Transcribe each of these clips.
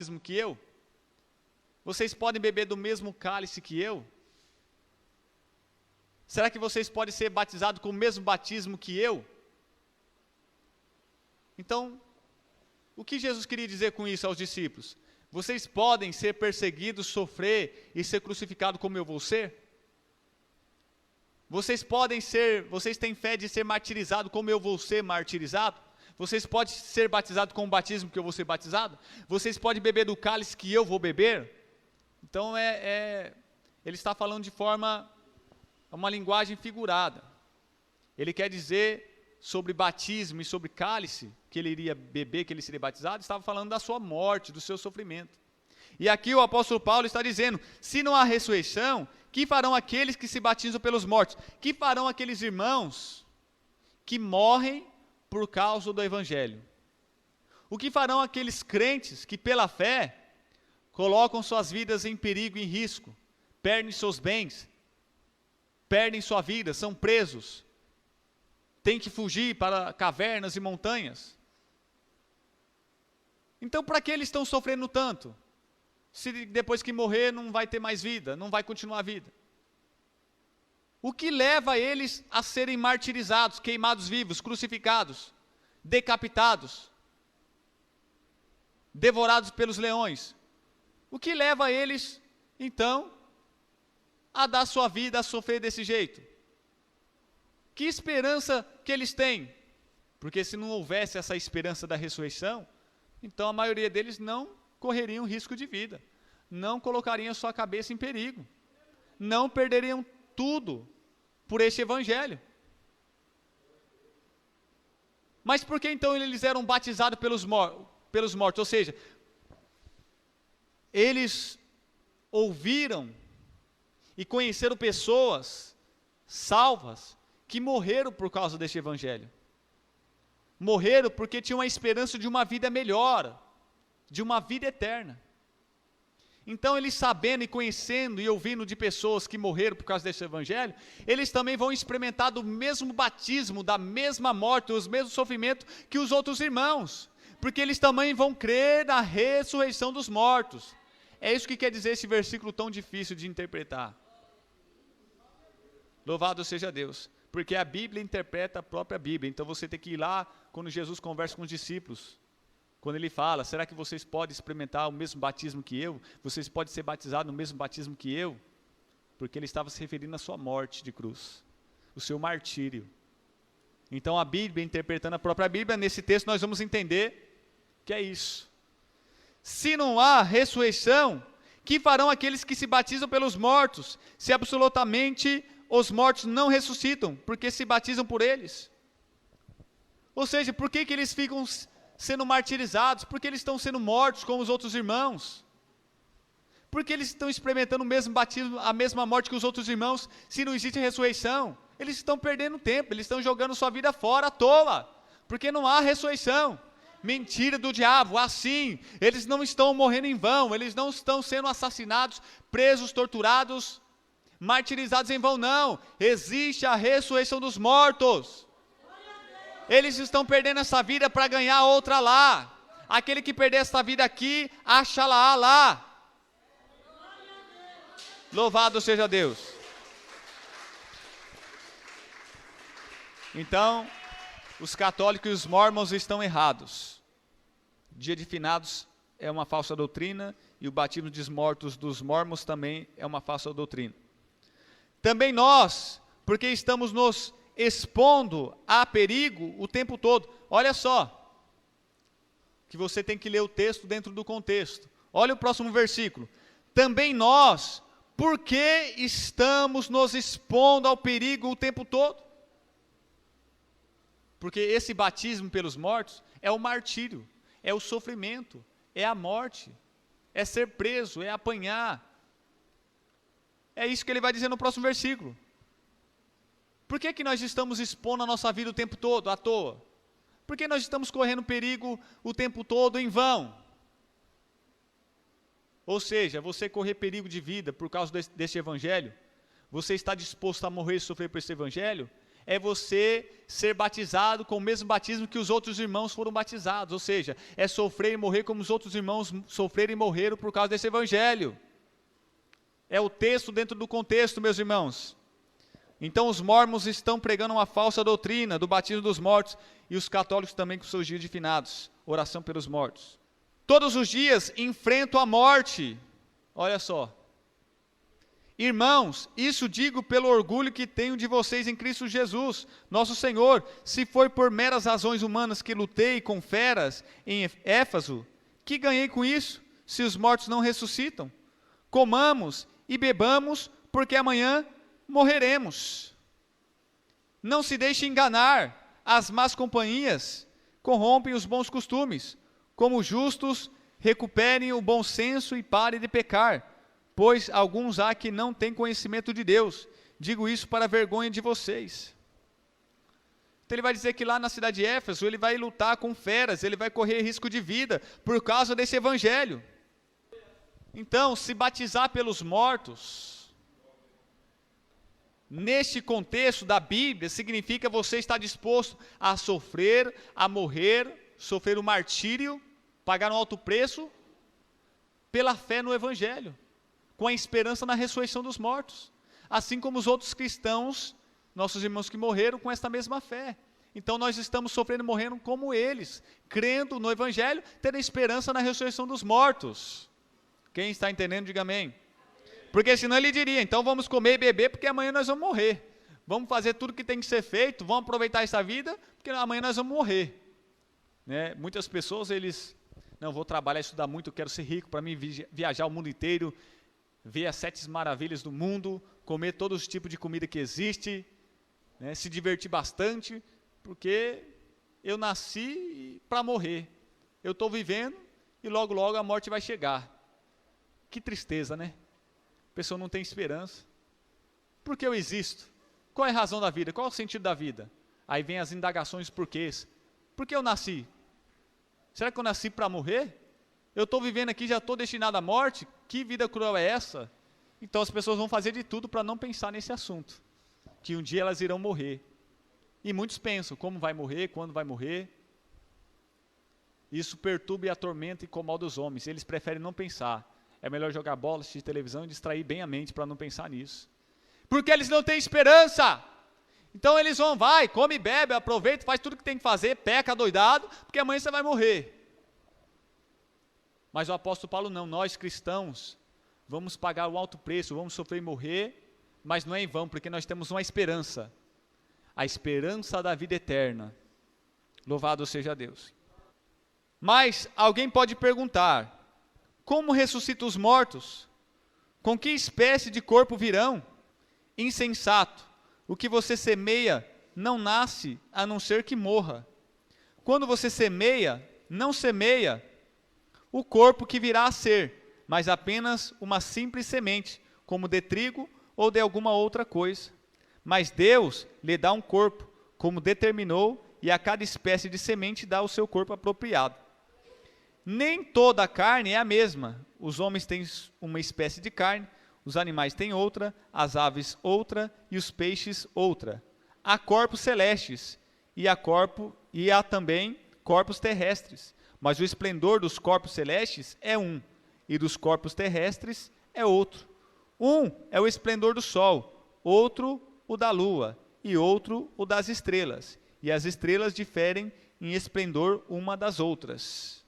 batismo que eu? Vocês podem beber do mesmo cálice que eu? Será que vocês podem ser batizados com o mesmo batismo que eu? Então, o que Jesus queria dizer com isso aos discípulos? Vocês podem ser perseguidos, sofrer e ser crucificados como eu vou ser? Vocês têm fé de ser martirizados como eu vou ser martirizado? Vocês podem ser batizados com o batismo que eu vou ser batizado? Vocês podem beber do cálice que eu vou beber? Então, ele está falando de forma, uma linguagem figurada. Ele quer dizer sobre batismo e sobre cálice que ele iria beber, que ele seria batizado, estava falando da sua morte, do seu sofrimento. E aqui o apóstolo Paulo está dizendo, se não há ressurreição, que farão aqueles que se batizam pelos mortos? Que farão aqueles irmãos que morrem por causa do evangelho? O que farão aqueles crentes que pela fé colocam suas vidas em perigo e em risco, perdem seus bens, perdem sua vida, são presos, têm que fugir para cavernas e montanhas? Então, para que eles estão sofrendo tanto? Se depois que morrer não vai ter mais vida, não vai continuar a vida. O que leva eles a serem martirizados, queimados vivos, crucificados, decapitados, devorados pelos leões? O que leva eles, então, a dar sua vida, a sofrer desse jeito? Que esperança que eles têm? Porque se não houvesse essa esperança da ressurreição, então a maioria deles não correriam risco de vida, não colocariam sua cabeça em perigo, não perderiam tudo por este evangelho. Mas por que então eles eram batizados pelos mortos? Ou seja, eles ouviram e conheceram pessoas salvas que morreram por causa deste evangelho. Morreram porque tinham a esperança de uma vida melhor, de uma vida eterna. Então eles sabendo e conhecendo e ouvindo de pessoas que morreram por causa desse evangelho, eles também vão experimentar do mesmo batismo, da mesma morte, os mesmos sofrimentos que os outros irmãos, porque eles também vão crer na ressurreição dos mortos. É isso que quer dizer esse versículo tão difícil de interpretar. Louvado seja Deus, porque a Bíblia interpreta a própria Bíblia. Então você tem que ir lá, quando Jesus conversa com os discípulos, quando ele fala, será que vocês podem experimentar o mesmo batismo que eu? Vocês podem ser batizados no mesmo batismo que eu? Porque ele estava se referindo à sua morte de cruz, o seu martírio. Então a Bíblia, interpretando a própria Bíblia, nesse texto nós vamos entender que é isso. Se não há ressurreição, que farão aqueles que se batizam pelos mortos, se absolutamente os mortos não ressuscitam, porque se batizam por eles? Ou seja, por que eles ficam sendo martirizados? Porque eles estão sendo mortos como os outros irmãos? Porque eles estão experimentando o mesmo batismo, a mesma morte que os outros irmãos, se não existe ressurreição? Eles estão perdendo tempo, eles estão jogando sua vida fora à toa, porque não há ressurreição. Mentira do diabo, assim, eles não estão morrendo em vão, eles não estão sendo assassinados, presos, torturados, martirizados em vão, não. Existe a ressurreição dos mortos. Eles estão perdendo essa vida para ganhar outra lá. Aquele que perder essa vida aqui, acha-la lá. Louvado seja Deus. Então, os católicos e os mórmons estão errados. O dia de finados é uma falsa doutrina e o batismo dos mortos dos mórmons também é uma falsa doutrina. Também nós, porque estamos nos expondo a perigo o tempo todo. Olha só, que você tem que ler o texto dentro do contexto. Olha o próximo versículo. Também nós, porque estamos nos expondo ao perigo o tempo todo. Porque esse batismo pelos mortos é o martírio, é o sofrimento, é a morte, é ser preso, é apanhar. É isso que ele vai dizer no próximo versículo. Por que nós estamos expondo a nossa vida o tempo todo, à toa? Por que nós estamos correndo perigo o tempo todo em vão? Ou seja, você correr perigo de vida por causa deste evangelho, você está disposto a morrer e sofrer por esse evangelho, é você ser batizado com o mesmo batismo que os outros irmãos foram batizados, ou seja, é sofrer e morrer como os outros irmãos sofreram e morreram por causa desse evangelho. É o texto dentro do contexto, meus irmãos. Então os mórmons estão pregando uma falsa doutrina do batismo dos mortos, e os católicos também com seus dias de finados, oração pelos mortos. Todos os dias enfrento a morte, olha só. Irmãos, isso digo pelo orgulho que tenho de vocês em Cristo Jesus, nosso Senhor. Se foi por meras razões humanas que lutei com feras em Éfaso, que ganhei com isso, se os mortos não ressuscitam? Comamos e bebamos, porque amanhã morreremos. Não se deixe enganar, as más companhias corrompem os bons costumes. Como justos, recuperem o bom senso e parem de pecar, pois alguns há que não têm conhecimento de Deus. Digo isso para a vergonha de vocês. Então ele vai dizer que lá na cidade de Éfeso, ele vai lutar com feras, ele vai correr risco de vida, por causa desse evangelho. Então, se batizar pelos mortos, neste contexto da Bíblia, significa você estar disposto a sofrer, a morrer, sofrer o martírio, pagar um alto preço, pela fé no evangelho, com a esperança na ressurreição dos mortos, assim como os outros cristãos, nossos irmãos que morreram com esta mesma fé. Então nós estamos sofrendo e morrendo como eles, crendo no evangelho, tendo esperança na ressurreição dos mortos. Quem está entendendo, diga amém. Porque senão ele diria, então vamos comer e beber, porque amanhã nós vamos morrer. Vamos fazer tudo que tem que ser feito, vamos aproveitar essa vida, porque amanhã nós vamos morrer. Né? Muitas pessoas, não, vou trabalhar, estudar muito, eu quero ser rico, para mim viajar o mundo inteiro, ver as 7 maravilhas do mundo, comer todos os tipos de comida que existe, né? Se divertir bastante, porque eu nasci para morrer. Eu estou vivendo e logo logo a morte vai chegar. Que tristeza, né? A pessoa não tem esperança. Por que eu existo? Qual é a razão da vida? Qual é o sentido da vida? Aí vem as indagações porquês. Por que eu nasci? Será que eu nasci para morrer? Eu estou vivendo aqui, já estou destinado à morte? Que vida cruel é essa? Então as pessoas vão fazer de tudo para não pensar nesse assunto, que um dia elas irão morrer. E muitos pensam, como vai morrer, quando vai morrer. Isso perturba e atormenta e incomoda os homens, eles preferem não pensar. É melhor jogar bola, assistir televisão e distrair bem a mente para não pensar nisso. Porque eles não têm esperança. Então eles vão, come, bebe, aproveita, faz tudo que tem que fazer, peca doidado, porque amanhã você vai morrer. Mas o apóstolo Paulo não, nós cristãos, vamos pagar o alto preço, vamos sofrer e morrer, mas não é em vão, porque nós temos uma esperança, a esperança da vida eterna. Louvado seja Deus. Mas alguém pode perguntar, como ressuscita os mortos? Com que espécie de corpo virão? Insensato, o que você semeia não nasce, a não ser que morra. Quando você semeia, não semeia o corpo que virá a ser, mas apenas uma simples semente, como de trigo ou de alguma outra coisa. Mas Deus lhe dá um corpo, como determinou, e a cada espécie de semente dá o seu corpo apropriado. Nem toda a carne é a mesma. Os homens têm uma espécie de carne, os animais têm outra, as aves outra e os peixes outra. Há corpos celestes e há também corpos terrestres. Mas o esplendor dos corpos celestes é um, e dos corpos terrestres é outro. Um é o esplendor do sol, outro o da lua, e outro o das estrelas. E as estrelas diferem em esplendor uma das outras.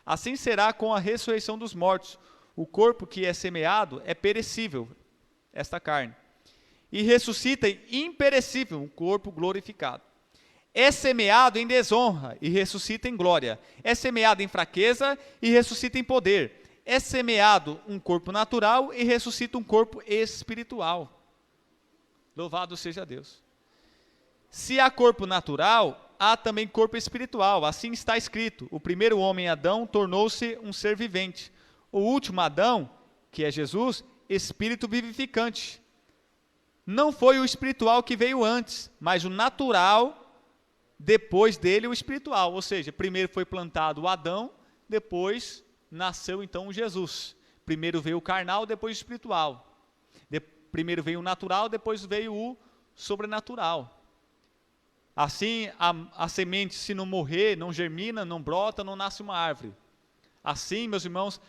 Assim será com a ressurreição dos mortos. O corpo que é semeado é perecível, esta carne, e ressuscita imperecível, um corpo glorificado. É semeado em desonra e ressuscita em glória. É semeado em fraqueza e ressuscita em poder. É semeado um corpo natural e ressuscita um corpo espiritual. Louvado seja Deus. Se há corpo natural, há também corpo espiritual. Assim está escrito: o primeiro homem, Adão, tornou-se um ser vivente. O último Adão, que é Jesus, espírito vivificante. Não foi o espiritual que veio antes, mas o natural, depois dele o espiritual. Ou seja, primeiro foi plantado o Adão, depois nasceu então o Jesus. Primeiro veio o carnal, depois o espiritual. Primeiro veio o natural, depois veio o sobrenatural. Assim, a semente, se não morrer, não germina, não brota, não nasce uma árvore. Assim, meus irmãos,